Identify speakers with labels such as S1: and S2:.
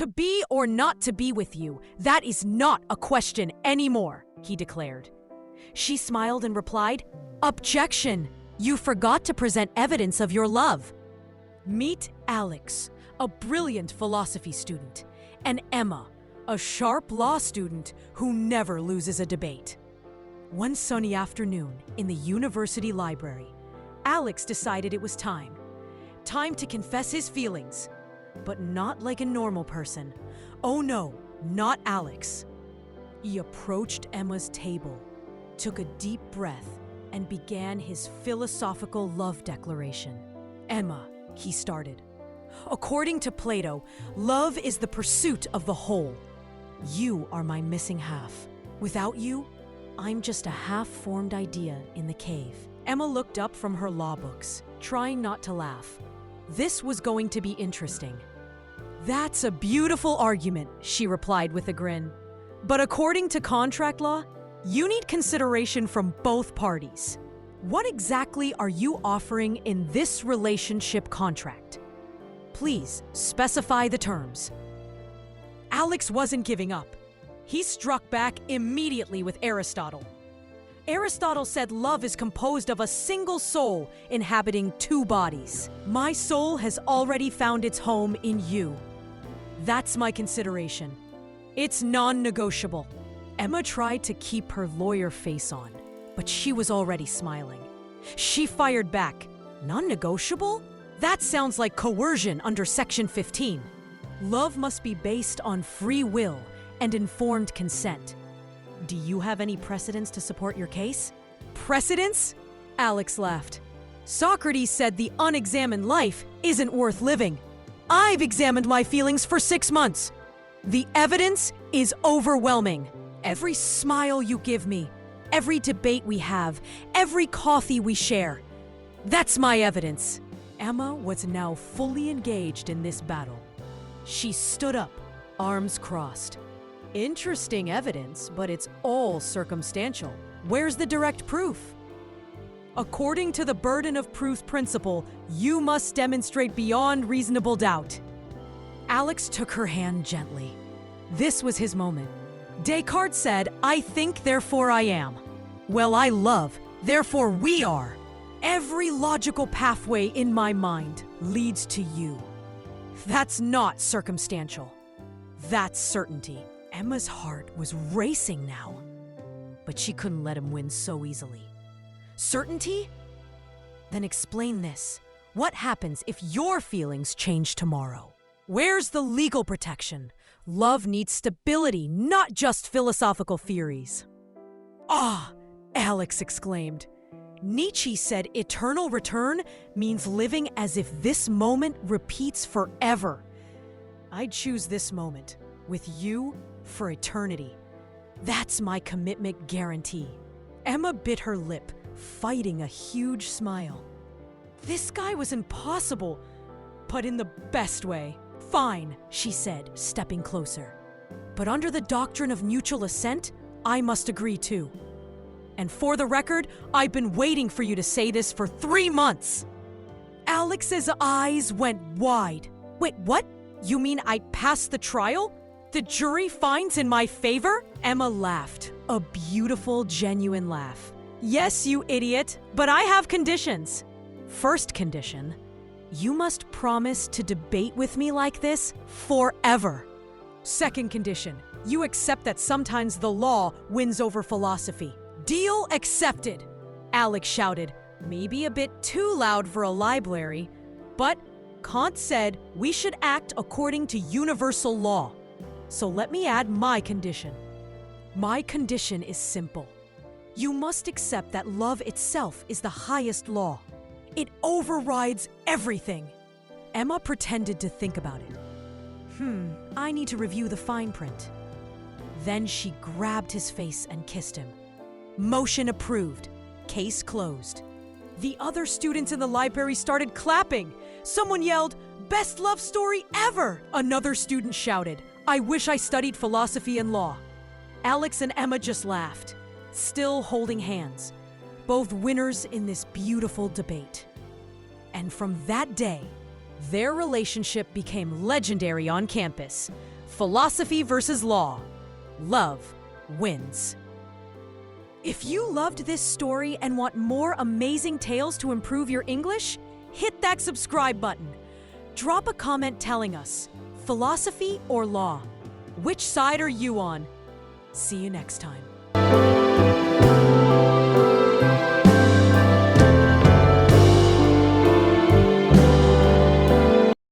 S1: To be or not to be with you, that is not a question anymore, he declared. She smiled and replied, "Objection! You forgot to present evidence of your love." Meet Alex, a brilliant philosophy student, and Emma, a sharp law student who never loses a debate. One sunny afternoon in the university library, Alex decided it was time to confess his feelings, but not like a normal person. Oh no, not Alex. He approached Emma's table, took a deep breath, and began his philosophical love declaration. "Emma," he started, "according to Plato, love is the pursuit of the whole. You are my missing half. Without you, I'm just a half-formed idea in the cave." Emma looked up from her law books, trying not to laugh. This was going to be interesting. "That's a beautiful argument," she replied with a grin. "But according to contract law, you need consideration from both parties. What exactly are you offering in this relationship contract? Please specify the terms." Alex wasn't giving up. He struck back immediately with Aristotle. Aristotle said love is composed of a single soul inhabiting two bodies. My soul has already found its home in you. That's my consideration. It's non-negotiable. Emma tried to keep her lawyer face on, but she was already smiling. She fired back. "Non-negotiable? That sounds like coercion under Section 15. Love must be based on free will and informed consent. Do you have any precedents to support your case?" "Precedents?" Alex laughed. "Socrates said the unexamined life isn't worth living. I've examined my feelings for 6 months. The evidence is overwhelming. Every smile you give me, every debate we have, every coffee we share, that's my evidence." Emma was now fully engaged in this battle. She stood up, arms crossed. "Interesting evidence, but it's all circumstantial. Where's the direct proof?" "According to the burden of proof principle, you must demonstrate beyond reasonable doubt." Alex took her hand gently. This was his moment. Descartes said, "I think, therefore I am." Well, I love, therefore we are. Every logical pathway in my mind leads to you. That's not circumstantial. That's certainty. Emma's heart was racing now, but she couldn't let him win so easily. "Certainty? Then explain this. What happens if your feelings change tomorrow? Where's the legal protection? Love needs stability, not just philosophical theories." "Ah!" Alex exclaimed. "Nietzsche said eternal return means living as if this moment repeats forever. I'd choose this moment, with you, for eternity. That's my commitment guarantee." Emma bit her lip, fighting a huge smile. This guy was impossible, but in the best way. "Fine," she said, stepping closer. "But under the doctrine of mutual assent, I must agree too. And for the record, I've been waiting for you to say this for 3 months." Alex's eyes went wide. "Wait, what? You mean I passed the trial? The jury finds in my favor?" Emma laughed, a beautiful, genuine laugh. "Yes, you idiot, but I have conditions. First condition, you must promise to debate with me like this forever. Second condition, you accept that sometimes the law wins over philosophy." "Deal accepted," Alex shouted, maybe a bit too loud for a library, but Kant said we should act according to universal law. So let me add my condition. My condition is simple. You must accept that love itself is the highest law. It overrides everything. Emma pretended to think about it. I need to review the fine print. Then she grabbed his face and kissed him. Motion approved. Case closed. The other students in the library started clapping. Someone yelled, "Best love story ever!" Another student shouted, "I wish I studied philosophy and law." Alex and Emma just laughed, still holding hands, both winners in this beautiful debate. And from that day, Their relationship became legendary on campus. Philosophy versus law. Love wins. If you loved this story and want more amazing tales to improve your English, hit that subscribe button. Drop a comment telling us, philosophy or law? Which side are you on? See you next time.